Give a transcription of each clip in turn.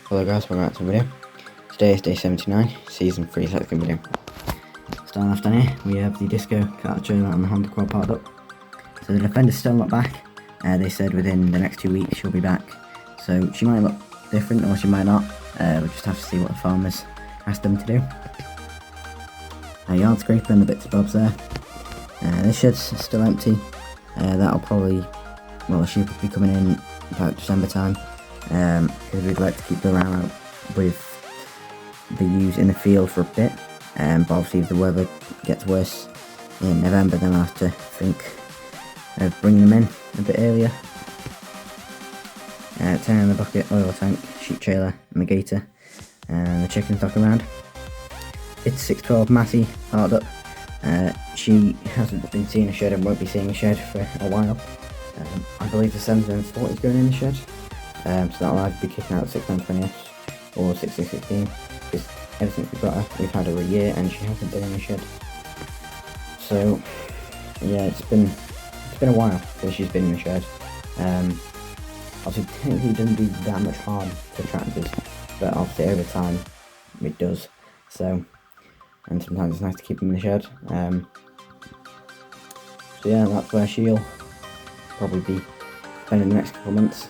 Hello guys, welcome back to the video. Today is day 79, season 3 second video. Starting off down here, we have the disco car trailer and the Honda quad parked up. So the Defender's still not back. They said within the next 2 weeks she'll be back. So she might look different or she might not. We'll just have to see what the farmers asked them to do. Yard scraper and the bits and bobs there. This shed's still empty. That'll probably, well, she'll be coming in about December time. Because we'd like to keep the ram out with the ewes in the field for a bit, but obviously if the weather gets worse in November then I'll have to think of bringing them in a bit earlier. Turning on the bucket, oil tank, sheep trailer, and the gator, and the chicken stock around. It's 612 Massey parked up. She hasn't been seeing a shed and won't be seeing a shed for a while. I believe the 740 is going in the shed. So that'll either be kicking out 6920S or 6616, because ever since we got her, we've had her a year and she hasn't been in the shed. So yeah, it's been a while since she's been in the shed. Obviously technically it doesn't do that much harm to tractors, but obviously over time it does. So, and sometimes it's nice to keep them in the shed. So yeah, that's where she'll probably be spending the next couple of months.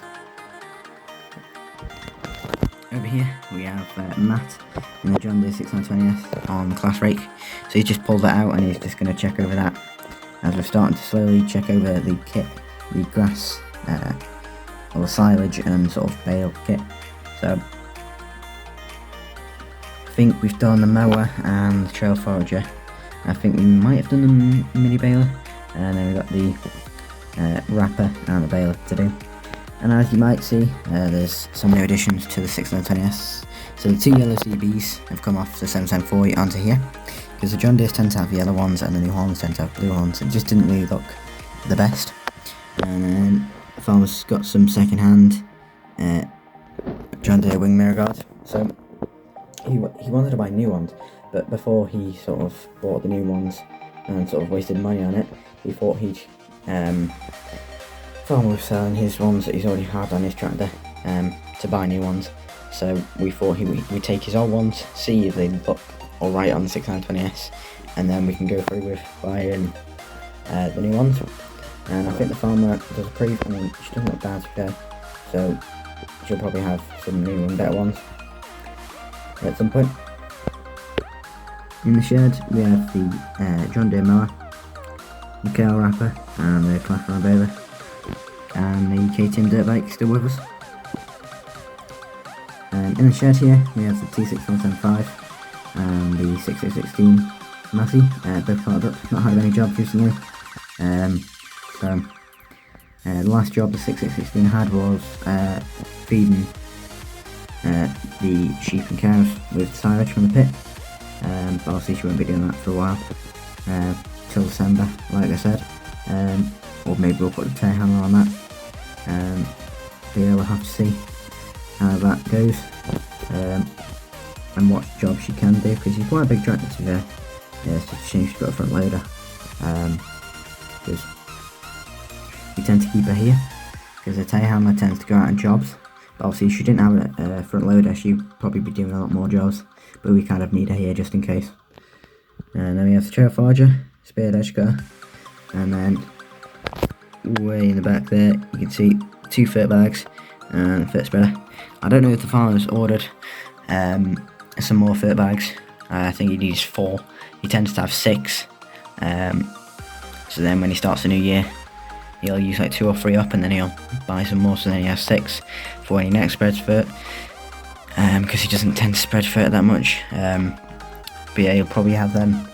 Over here we have Matt in the John Deere 6920S on the class rake. So he's just pulled that out and he's just going to check over that as we're starting to slowly check over the kit, the grass, or the silage and sort of bale kit. So I think we've done the mower and the trail forager. I think we might have done the mini baler, and then we've got the wrapper and the baler to do. And as you might see, there's some new additions to the 6920S. So the two yellow CBs have come off the 7740 onto here, because the John Deeres tend to have yellow ones and the New Hollands tend to have blue ones. It just didn't really look the best. And then the farmer's got some second-hand John Deere wing mirror guards. So he wanted to buy new ones, but before he sort of bought the new ones and sort of wasted money on it, he thought he'd farmer was selling his ones that he's already had on his tractor to buy new ones. So we thought we'd take his old ones, see if they look alright on the 6920S, and then we can go through with buying the new ones. And I think the farmer does she doesn't look bad to be fair, so she'll probably have some new and better ones at some point. In the shed we have the John Deere mower, the KL wrapper, and the class round baler, and the KTM dirt bike still with us. In the shed here we have the T6175 and the 6616 Massey, both parked up, not had any jobs recently. The last job the 6616 had was feeding the sheep and cows with silage from the pit, but obviously she won't be doing that for a while, till December like I said, or maybe we'll put the telehandler on that. But yeah, we'll have to see how that goes, and what job she can do, because she's quite a big tractor to be fair. Yeah, it's just a shame she's got a front loader, because we tend to keep her here, because the telehandler tends to go out on jobs, but obviously if she didn't have a front loader she'd probably be doing a lot more jobs, but we kind of need her here just in case. And then we have the trail forager, speared edge cutter, and then way in the back there you can see 2 fert bags and a fert spreader. I don't know if the farmer's ordered some more fert bags. I think he needs 4. He tends to have 6, so then when he starts the new year he'll use like 2 or 3 up, and then he'll buy some more, so then he has 6 for when he next spreads fert, because he doesn't tend to spread fert that much. But yeah, he'll probably have them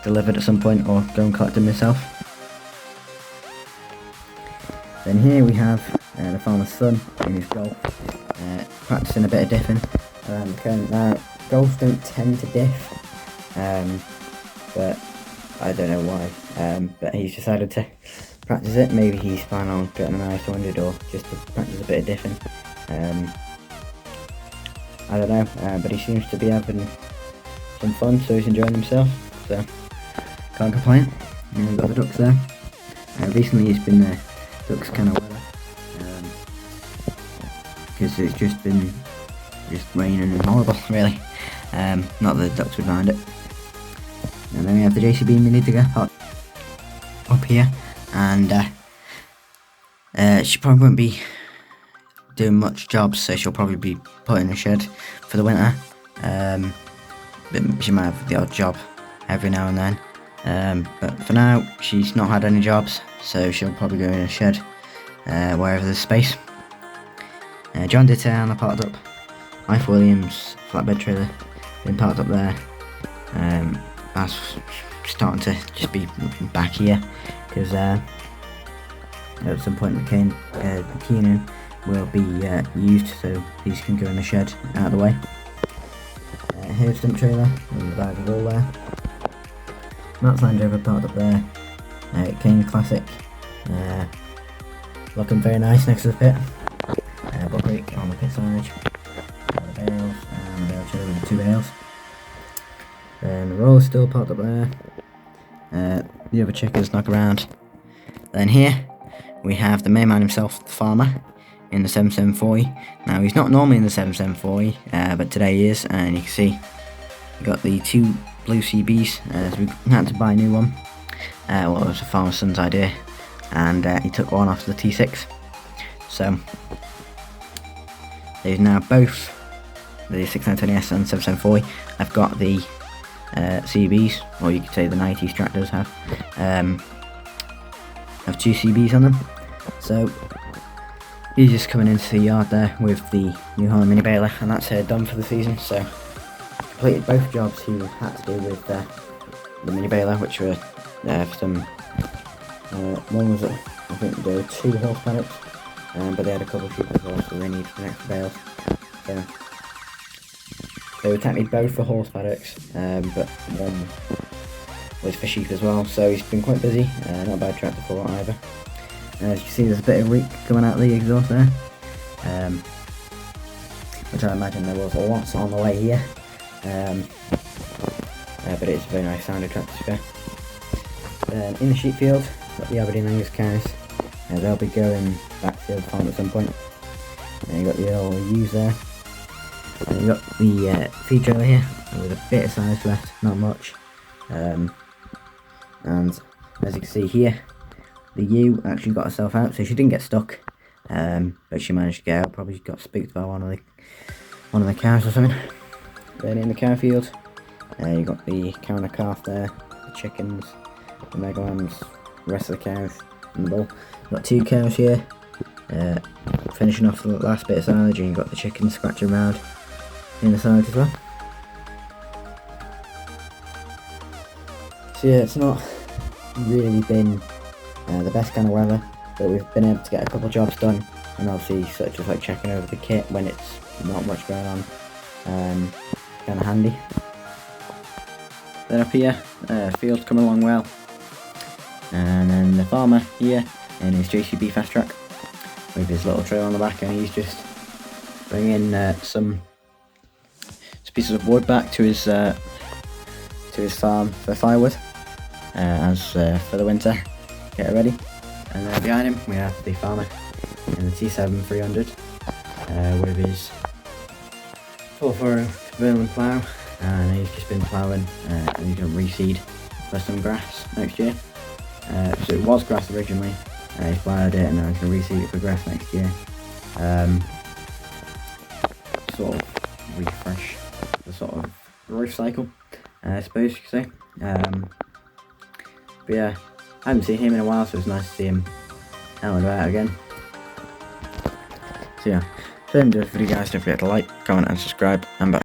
delivered at some point or go and collect them himself. Then here we have the farmer's son in his golf, practicing a bit of diffing around the current. Now, golfs don't tend to diff, but I don't know why, but he's decided to practice it. Maybe he's planning on getting an IS100 or just to practice a bit of diffing. I don't know, but he seems to be having some fun, so he's enjoying himself, so can't complain. And we've got the ducks there. Recently he's been there. Ducks kind of weather, because it's just been just raining and horrible, really. Not that the ducks would mind it. And then we have the JCB mini digger up here, and she probably won't be doing much jobs, so she'll probably be put in a shed for the winter. But she might have the odd job every now and then. But for now, she's not had any jobs, so she'll probably go in a shed wherever there's space. John Deere are parked up. Life Williams flatbed trailer been parked up there. That's starting to just be back here because at some point the Keenan will be used, so these can go in the shed out of the way. Here's dump trailer and the bag of wool there. Matt's Land Rover parked up there. Kane Classic, looking very nice next to the pit. Buckwheat on the pit signage. The bales and the bale trailer with the 2 bales. Then the roller's still parked up there. The other chickens knock around. Then here we have the main man himself, the farmer, in the 7740. Now he's not normally in the 7740, but today he is, and you can see we got the 2 blue CBs, so we had to buy a new one. Well, it was a farmer's son's idea, and he took one off the T6. So these now both, the 6920S and 7740, I've got the CBs, or you could say the 90s tractors have 2 CBs on them. So he's just coming into the yard there with the New Holland mini baler, and that's done for the season. So completed both jobs he had to do with the mini baler, which were for some one was I think there were 2 horse paddocks, but they had a couple of sheep as well, so they need some extra bales. So they were technically both for horse paddocks, but one was for sheep as well. So he's been quite busy. Not a bad tractor for it either. As you see, there's a bit of reek coming out of the exhaust there, which I imagine there was lots on the way here. But it's a very nice sounding tractor to go. Then in the sheep field, got the Aberdeen Angus cows. They'll be going back to the farm at some point. You got the old ewes there. And you got the feed trailer here with a bit of size left, not much. And as you can see here, the ewe actually got herself out, so she didn't get stuck, but she managed to get out. Probably got spooked by one of the cows or something. Then in the cow field, you got the cow and the calf there, the chickens, the mega lambs, the rest of the cows, and the bull. Got 2 cows here, finishing off the last bit of silage, and you've got the chickens scratching around in the silage as well. So yeah, it's not really been the best kind of weather, but we've been able to get a couple of jobs done, and obviously such as like checking over the kit when it's not much going on, kind of handy. Then up here, field's coming along well, and then the farmer here in his JCB fast track with his little trailer on the back, and he's just bringing some pieces of wood back to his farm for firewood, as for the winter, get it ready. And then behind him we have the farmer in the T7 300 with his 4-furrow Verlin plough, and he's just been ploughing, and he's going to reseed for some grass next year. So it was grass originally, he's ploughed it, and now he's going to reseed it for grass next year. Sort of refresh the sort of roof cycle, I suppose you could say. But yeah, I haven't seen him in a while, so it's nice to see him out and about again. So yeah, so I'm doing for you guys. Don't forget to like, comment and subscribe, and bye.